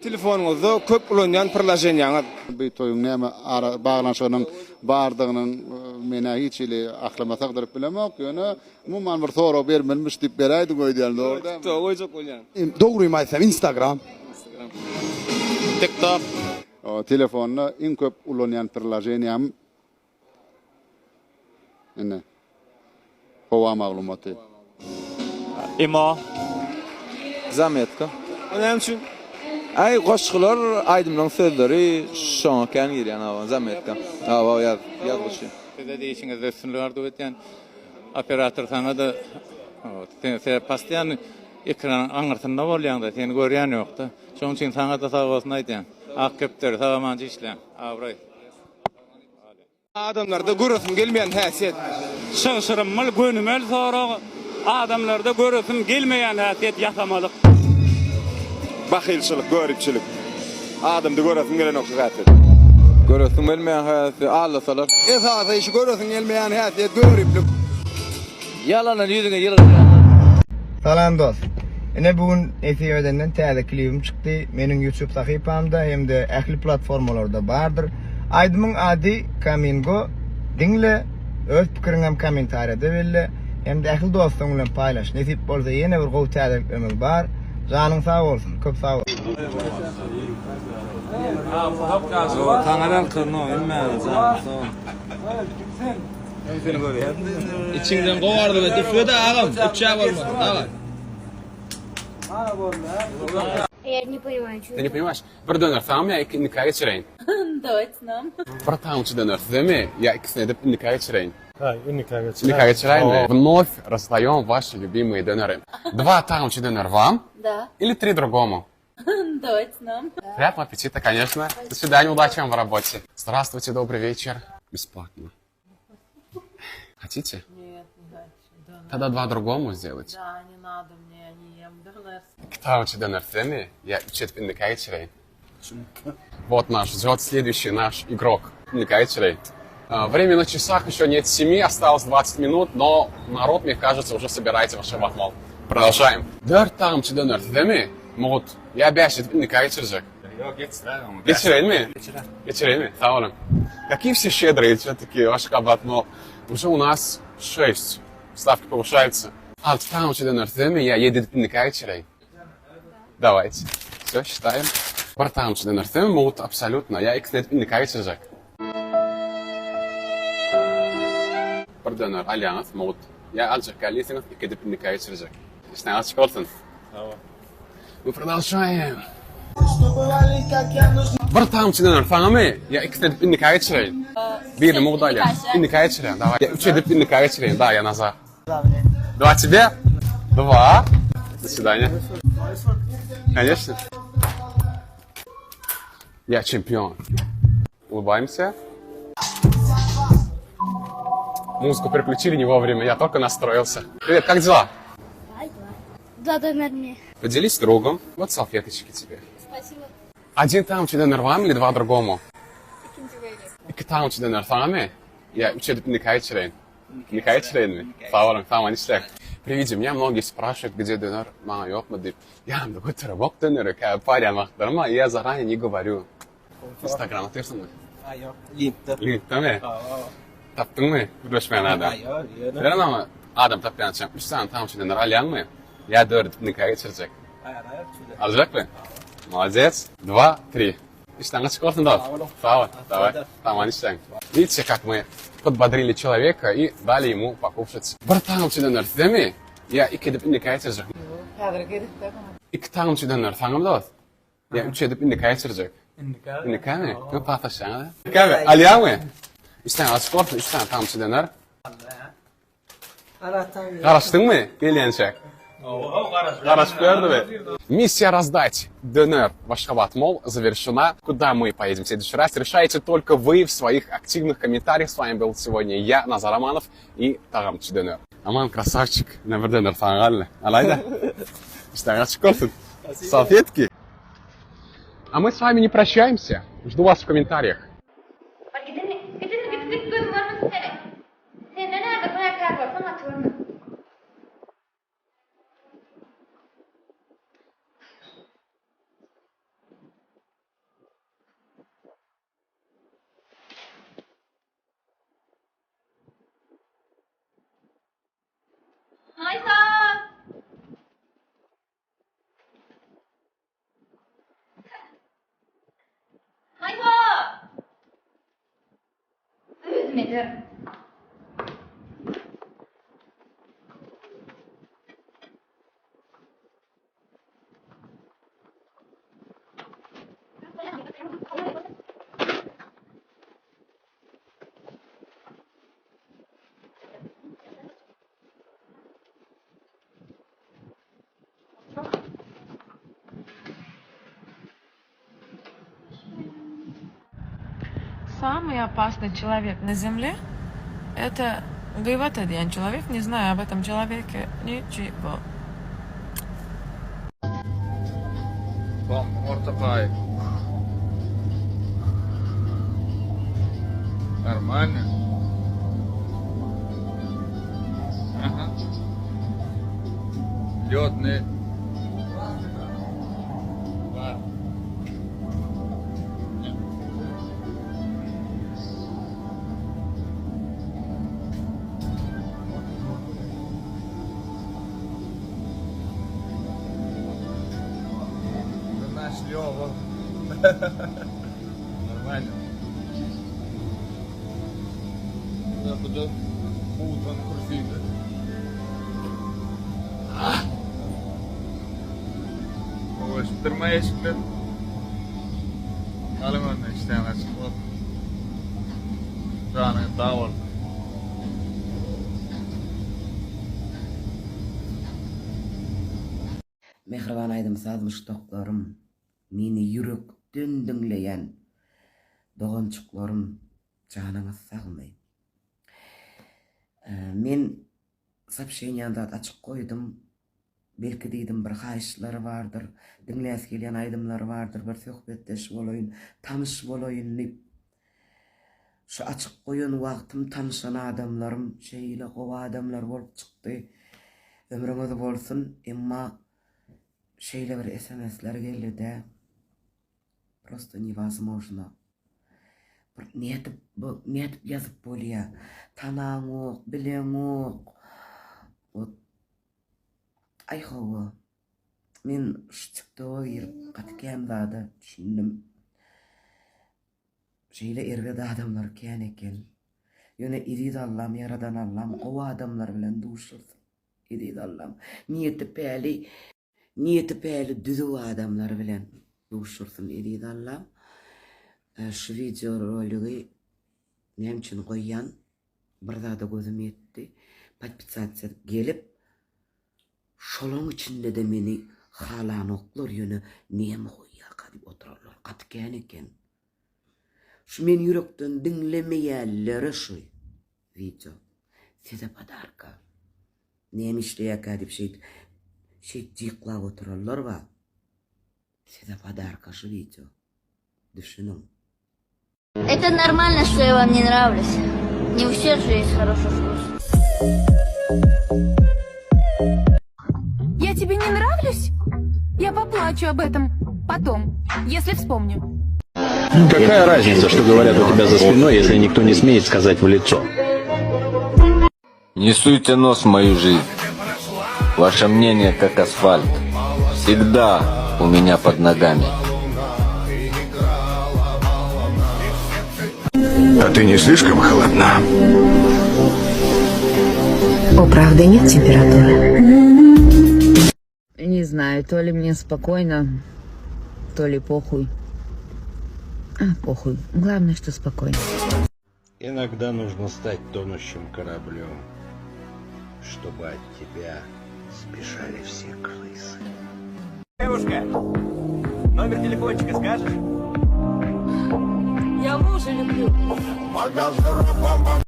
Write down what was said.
Telefonunuzda köp ulanýan perlajenýaňyz. Bu toyun näme baglanşygynyň bardygynyň mene hiç ile aklamasa durup bilemek ýöne umman bir sorag bermelmiş diýip beräýdi goýdýan orada. Toýjak bolýan. Dogrumy aýtsam Instagram. TikTok. O telefonna en köp ulanýan perlajenýam ene. Hova maglumaty. Imo. Zametka. Onem üçin Ay goşgylar aýdymlaryň sözleri şoňa kan girýän awa zametka. Awa ýazgyşy. Size değişiniz üstünlüğü etken operator sana da sen pastiyan ekran anırtında bolýan da seni görýän ýokda. Şoň üçin sana da sag bolsun aýdýan. Ak köpler sagamançy işlem. Awray. adamlarda görürsün gelmeýän häsiýet. Şaşırmaly gönümel sorag adamlarda görürsün gelmeýän häsiýet ýasamalyk. Bahylçylyk, görüpçilik. Adamda görürsün gelen okşat. Görürsün bilmeýän häsi allasalar. Esasy işi görürsün gelmeýän häsiýet görüplik. Ýalana ýüzüňe ýylgyşýan. Salam dost. Ene bugün Etiyodenden täze klibim çykdy. Meniň YouTube sahypamda hem de ähli platformalarda bardyr. Aýdymyň ady Kamingo. Dinle öz pikiriňem kommentariýada belli. Hem de ähli dostlaryň bilen paýlaş. Nesip bolsa ýene bir gowy täzeliklerimiz bar. Janyň sag bolsun. Köp sag bol. Tangaran kırno emme. İçinden kovardı ve tüföde ağam. Uçağı olmadı. Ne var? Я не понимаю, что. Ты не понимаешь? Пардонер, там я никогда чирейн. Давайте нам. Братан, чудонер, ты я икснедеп никогда чирейн. Никогда. Никогда чирейн. Вновь раздаем ваши любимые доноры. 2 там чудонер вам Да. или 3 другому? Давайте нам. Приятного аппетита, конечно. До свидания, удачи вам в работе. Здравствуйте, добрый вечер. Бесплатно. Хотите? Нет, не хочу. Тогда 2 другому сделать. Да, не надо мне, не ем донор. Кто чудонер, ты я чет никогда чирейн. Вот нас ждет следующий наш игрок. Никогда чирейн. Время на часах еще нет 7, осталось 20 минут, но народ, мне кажется, уже собирается в шабатмол. Продолжаем. Дör tam çiğdönür, değil mi? Mut, ya beş edip nikah geçirecek. Yok geçirelim. Geçirelim mi? Geçirelim mi? Sağ olun. Какие все щедрые, все-таки ваш шабатмол. Уже у нас 6. Ставки повышаются. Там çiğdönür, değil mi? Я еду edip nikah geçireyim. Давайте. Все, считаем. Братан çiğdönür, değil mi? Mut, абсолютно. Я их edip nikah geçirecek. Pardon, Allianz, Mut. Я алжик алисинг и кедip никогда geçirecek. İşte az çıkartın. Tamam. Мы продолжаем. Братан çiğdönür, tamam mı? Ya iki edip nikah geçireyim. Bir de Mugdalya. Nikah geçireyim. Давай. Я 3 edip nikah geçireyim. Да, я назад. 2 тебе? 2. До свидания. Конечно. Я чемпион. Улыбаемся. Музыку переключили не вовремя, я только настроился. Привет, как дела? Да, донор мне. Поделись с другом. Вот салфеточки тебе. Спасибо. 1 там чудонер вам или 2 другому? 2 там чудонер сами? Я 3 edip nikah geçireyim. Nikah geçireyim mi? Sağ olun, tamam işte. При виде меня многие спрашивают, где донор, мама, yok mu deyip. Я такой травок доноры, парень вахтарма, и я заранее не говорю. Instagram atıyorsun mu? Yok. Link'te. Link'te mi? Taptın mı? Görüşmeyen adam. Veren ama adam tap yanacağım. 3 tane tam çiğdönür alyan mı? Ya 4 nikah geçirecek. Alacak mı? Молодец. 2, 3. İşten açık olsun da. Sağ ol. Давай. Tamam işten. Видите, как мы подбодрили человека и дали ему покушать. Братан çiğdönür, değil mi? Ya 2 edip nikah geçirecek. 2 tam çiğdönür, tamam da. Ya 3 edip nikah geçirecek. Nikah mı? Ne pataşan? Nikah mı? Alyan mı? İşte açık olsun, 3 tane tam çiğdönür. Karıştın mı? Gelecek. Хорошо, gördün. Миссия раздать донор ваш Шабатмол завершена. Куда мы поедем в следующий раз, решаете только вы в своих активных комментариях. С вами был сегодня я, Назар Романов и Тарамчи Донор. Аман, красавчик, на донор фангаль. Алайда. Что, açık olsun. Салфетки. А мы с вами не прощаемся. Жду вас в комментариях. Sen de nerede bırak kalkarsan atıyorum. bilmedi. Самый опасный человек на Земле — это гайватадьян. Человек, не знаю об этом человеке ничего. Ортакай. Нормально. Ага. Лётный. Лёва. Нормально. Да, буду утром крутить. Ой, термоэшклер. Алыман işten açık ol. Canı davul. Mehriban aydym sazmış doklarım, meni yürekden dinleyen dogançyklarım, janyňyz sagmay. Men sapşeýnýanda açyk koydum. Belki diýdim bir haýyşlary bardyr, dinläs gelýän aydymlar bardyr, bir söhbetdeş bolaýyn, tanış bolaýyn diýip. Şu açyk koýan wagtym tanışan adamlarym, şeýle gowa adamlar bolup çykdy. Ömrüňiz bolsun, emma şeýle bir SMS'ler geldi. Просто невозможно. Niyetip yazıp bolýa. Tanaň ok, bileň ok. Ay hawa. Men şükdöw girip gatken zada düşündim. Şeýle erge adamlar kän eken. Ýöne idid Allah'ım, yaradan Allah'ım, gowa adamlar bilen duşursun. Idid Allah'ım. Niyeti päli düzü adamlar bilen duşursun idid Allah'ım. Şu video rolügi nemçin goýan bir zada gözüm etdi. Podpisasiya gelip şolong içinde de meni halan oklar ýöne näme goýýar diýip oturarlar. Gatken eken. Şu men yürekden dinlemeýärleri şu video. Size padarka. Näme işleýär diýip şey diýiklap oturarlar wa. Size padarka şu video. Düşünün. Это нормально, что я вам не нравлюсь. Не у всех же есть хороший вкус. Я тебе не нравлюсь? Я поплачу об этом потом, если вспомню. Какая разница, что говорят у тебя за спиной, если никто не смеет сказать в лицо? Не суйте нос в мою жизнь. Ваше мнение как асфальт. Всегда у меня под ногами. А ты не слишком холодна? О, правда, нет температуры? Не знаю, то ли мне спокойно, то ли похуй. Похуй. Главное, что спокойно. Иногда нужно стать тонущим кораблем, чтобы от тебя сбежали все крысы. Девушка, номер телефончика скажешь? Я мужа люблю.